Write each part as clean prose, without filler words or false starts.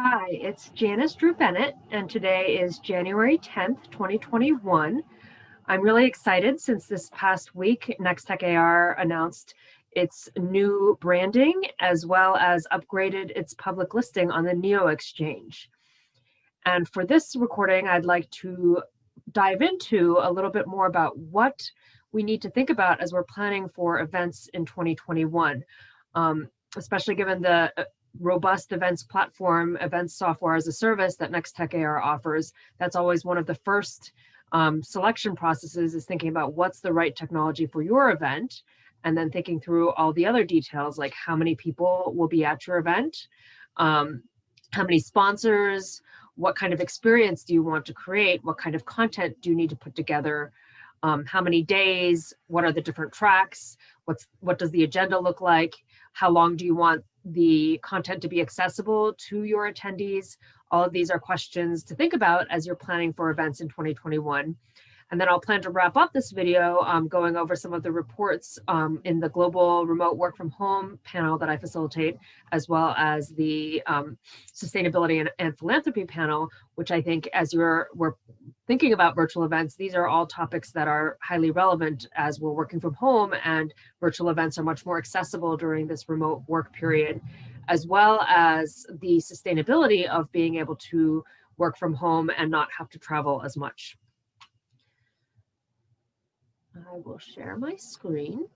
Hi, it's Janice Dru-Bennett, and today is January 10th, 2021. I'm really excited since this past week, Nextech AR announced its new branding as well as upgraded its public listing on the NEO exchange. And for this recording, I'd like to dive into a little bit more about what we need to think about as we're planning for events in 2021, especially given the robust events platform, events software as a service that Nextech AR offers. That's always one of the first selection processes, is thinking about what's the right technology for your event, and then thinking through all the other details, like how many people will be at your event, how many sponsors, what kind of experience do you want to create, what kind of content do you need to put together, how many days, what are the different tracks, what does the agenda look like, how long do you want the content to be accessible to your attendees. All of these are questions to think about as you're planning for events in 2021. And then I'll plan to wrap up this video going over some of the reports in the Global Remote Work from Home panel that I facilitate, as well as the Sustainability and Philanthropy panel, which I think as we're thinking about virtual events, these are all topics that are highly relevant as we're working from home, and virtual events are much more accessible during this remote work period, as well as the sustainability of being able to work from home and not have to travel as much. I will share my screen.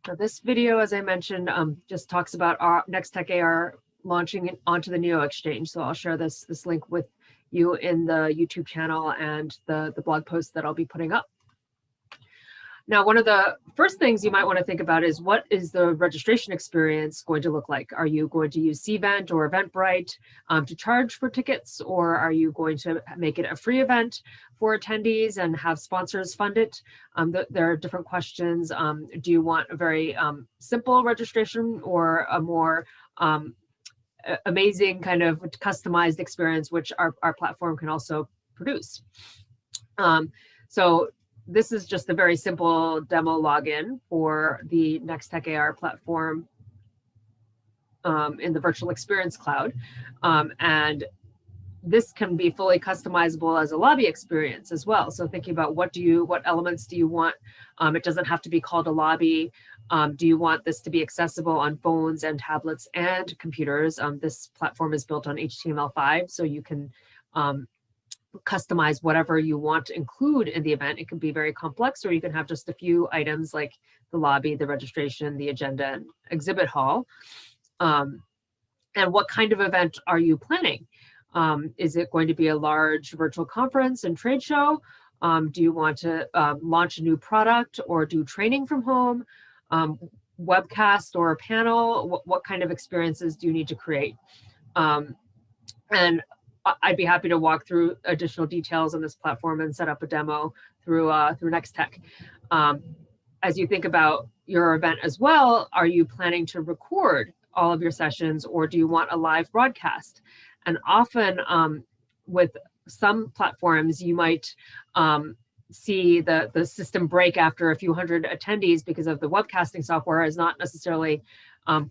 So this video, as I mentioned, just talks about our Nextech AR launching onto the NEO exchange. So I'll share this link with you in the YouTube channel and the blog post that I'll be putting up. Now, one of the first things you might want to think about is, what is the registration experience going to look like? Are you going to use Cvent or Eventbrite to charge for tickets, or are you going to make it a free event for attendees and have sponsors fund it? There are different questions. Do you want a very simple registration, or a more amazing kind of customized experience, which our platform can also produce? So this is just a very simple demo login for the Nextech AR platform in the Virtual Experience Cloud. And this can be fully customizable as a lobby experience as well. So thinking about what elements do you want? It doesn't have to be called a lobby. Do you want this to be accessible on phones and tablets and computers? This platform is built on HTML5, so you can customize whatever you want to include in the event. It can be very complex, or you can have just a few items like the lobby, the registration, the agenda, and exhibit hall. And what kind of event are you planning? Is it going to be a large virtual conference and trade show? Do you want to launch a new product or do training from home, webcast or a panel? What kind of experiences do you need to create? And I'd be happy to walk through additional details on this platform and set up a demo through Nextech. As you think about your event as well, are you planning to record all of your sessions, or do you want a live broadcast? And often with some platforms, you might see the system break after a few hundred attendees because of the webcasting software is not necessarily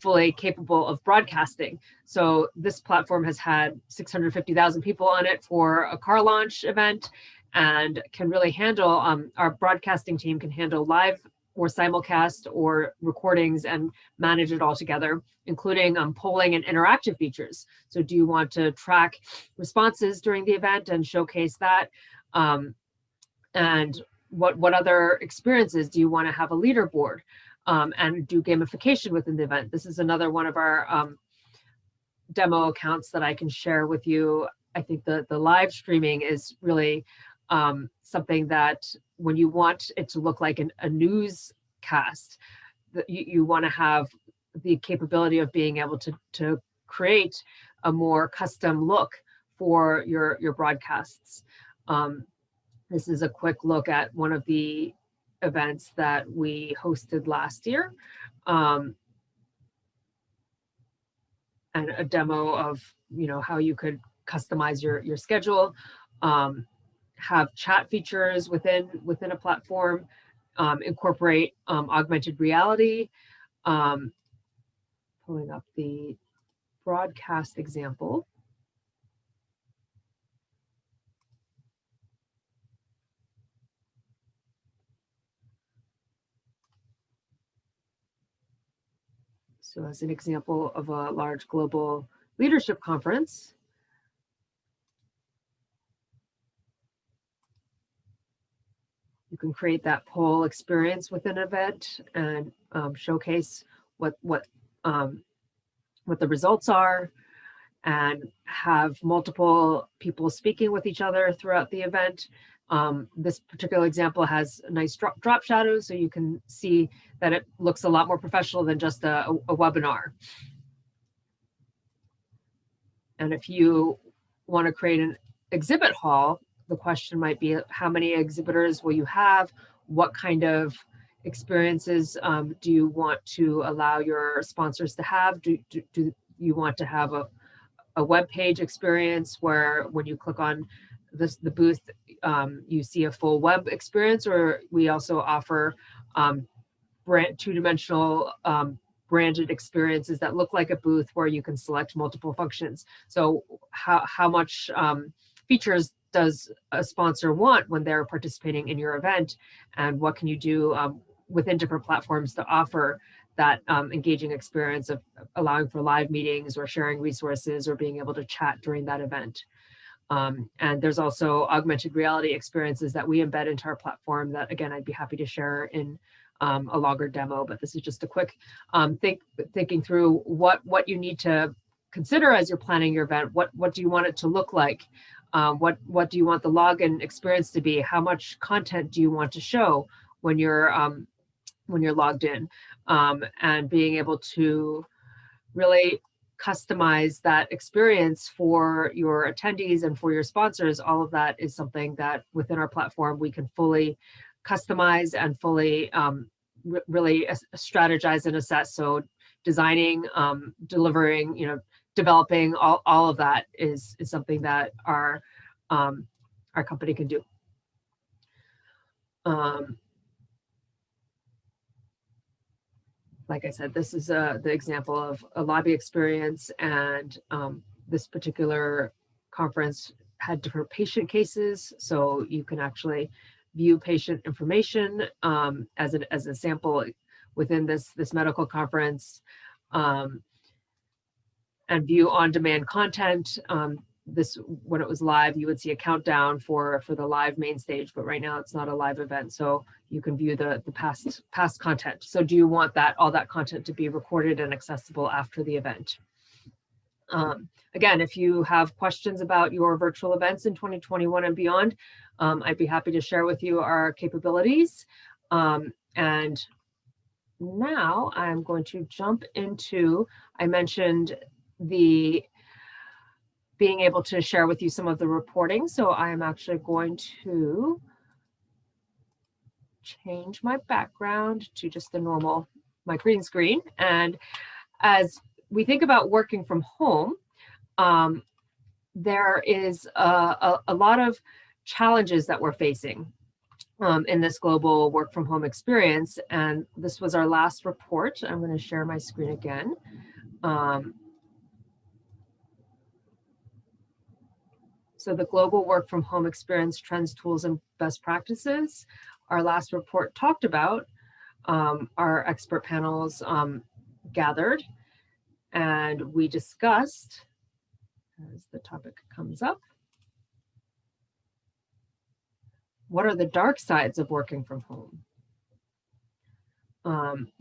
fully capable of broadcasting. So this platform has had 650,000 people on it for a car launch event, and can really handle, our broadcasting team can handle live or simulcast or recordings and manage it all together, including polling and interactive features. So do you want to track responses during the event and showcase that? And what other experiences do you want to have a leaderboard? And do gamification within the event. This is another one of our demo accounts that I can share with you. I think the live streaming is really something that, when you want it to look like a newscast, you want to have the capability of being able to create a more custom look for your broadcasts. This is a quick look at one of the events that we hosted last year, and a demo of how you could customize your schedule, have chat features within a platform, incorporate augmented reality. Pulling up the broadcast example. So as an example of a large global leadership conference, you can create that poll experience within an event and showcase what the results are, and have multiple people speaking with each other throughout the event. This particular example has nice drop shadows, so you can see that it looks a lot more professional than just a webinar. And if you want to create an exhibit hall, the question might be, how many exhibitors will you have? What kind of experiences do you want to allow your sponsors to have? Do you want to have a web page experience where when you click on the booth, you see a full web experience, or we also offer two-dimensional branded experiences that look like a booth where you can select multiple functions. So how much features does a sponsor want when they're participating in your event, and what can you do within different platforms to offer that engaging experience of allowing for live meetings or sharing resources or being able to chat during that event. And there's also augmented reality experiences that we embed into our platform that, again, I'd be happy to share in a longer demo, but this is just a quick thinking through what you need to consider as you're planning your event. What do you want it to look like? What do you want the login experience to be? How much content do you want to show when you're logged in? And being able to really customize that experience for your attendees and for your sponsors. All of that is something that within our platform we can fully customize and fully really strategize and assess. So designing, delivering, developing, all of that is something that our company can do. Like I said, this is the example of a lobby experience, and this particular conference had different patient cases, so you can actually view patient information as a sample within this medical conference, and view on-demand content. This, when it was live, you would see a countdown for the live main stage, but right now it's not a live event, so you can view the past content. So do you want all that content to be recorded and accessible after the event? Again, if you have questions about your virtual events in 2021 and beyond, I'd be happy to share with you our capabilities. And now I'm going to jump into, I mentioned being able to share with you some of the reporting. So I am actually going to change my background to just the normal, my green screen. And as we think about working from home, there is a lot of challenges that we're facing in this global work from home experience. And this was our last report. I'm going to share my screen again. So the global work from home experience trends, tools, and best practices. Our last report talked about our expert panels gathered, and we discussed, as the topic comes up, what are the dark sides of working from home?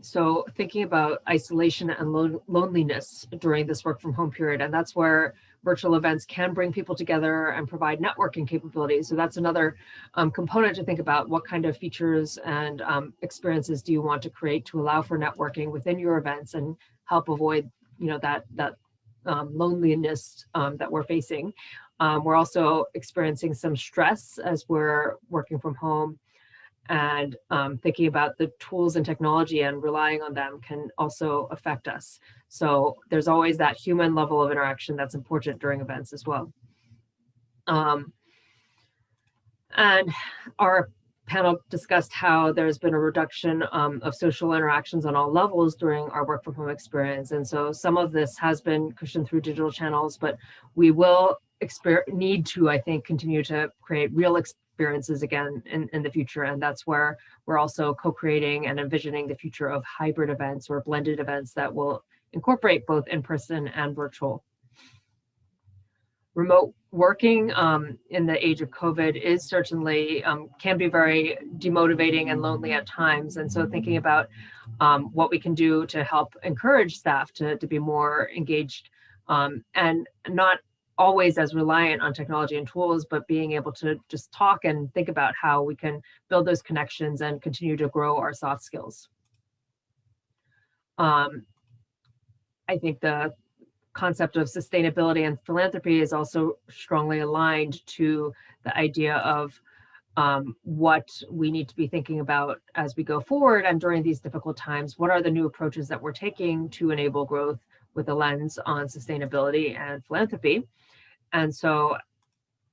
So thinking about isolation and loneliness during this work from home period, and that's where virtual events can bring people together and provide networking capabilities. So that's another component to think about. What kind of features and experiences do you want to create to allow for networking within your events and help avoid, that loneliness that we're facing. We're also experiencing some stress as we're working from home, and thinking about the tools and technology and relying on them can also affect us. So there's always that human level of interaction that's important during events as well. And our panel discussed how there's been a reduction of social interactions on all levels during our work from home experience. And so some of this has been cushioned through digital channels, but we will need to, I think, continue to create real experiences again in the future. And that's where we're also co-creating and envisioning the future of hybrid events or blended events that will incorporate both in-person and virtual. Remote working in the age of COVID is certainly can be very demotivating and lonely at times. And so thinking about what we can do to help encourage staff to be more engaged and not always as reliant on technology and tools, but being able to just talk and think about how we can build those connections and continue to grow our soft skills. I think the concept of sustainability and philanthropy is also strongly aligned to the idea of what we need to be thinking about as we go forward and during these difficult times. What are the new approaches that we're taking to enable growth with a lens on sustainability and philanthropy? And so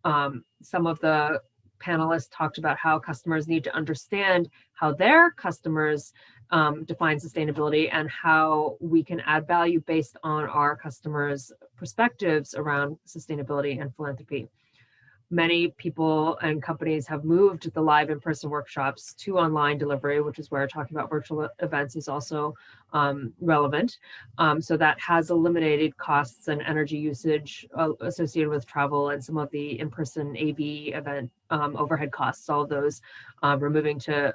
some of the panelists talked about how customers need to understand how their customers define sustainability and how we can add value based on our customers' perspectives around sustainability and philanthropy. Many people and companies have moved the live in-person workshops to online delivery, which is where talking about virtual events is also relevant. So that has eliminated costs and energy usage associated with travel and some of the in-person AV event overhead costs, all of those removing to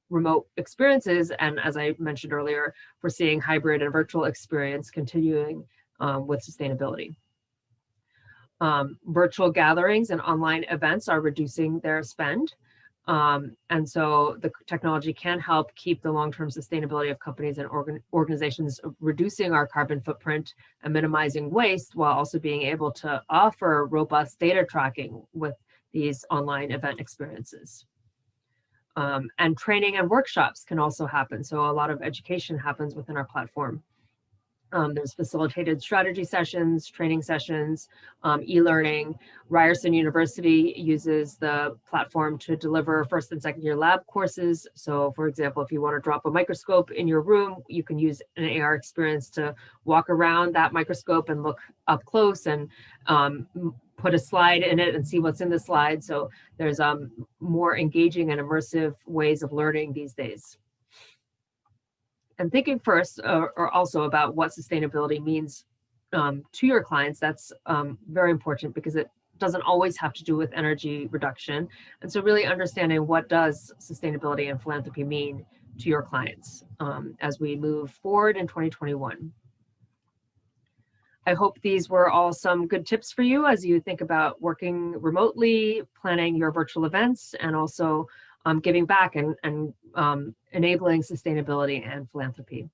remote experiences. And as I mentioned earlier, we're seeing hybrid and virtual experience continuing with sustainability. Virtual gatherings and online events are reducing their spend. And so the technology can help keep the long-term sustainability of companies and organizations, reducing our carbon footprint and minimizing waste, while also being able to offer robust data tracking with these online event experiences. And training and workshops can also happen. So a lot of education happens within our platform. There's facilitated strategy sessions, training sessions, e-learning. Ryerson University uses the platform to deliver first and second year lab courses. So for example, if you want to drop a microscope in your room, you can use an AR experience to walk around that microscope and look up close and put a slide in it and see what's in the slide. So there's more engaging and immersive ways of learning these days. And thinking first or also about what sustainability means to your clients, that's very important because it doesn't always have to do with energy reduction. And so really understanding what does sustainability and philanthropy mean to your clients as we move forward in 2021. I hope these were all some good tips for you as you think about working remotely, planning your virtual events, and also giving back and enabling sustainability and philanthropy.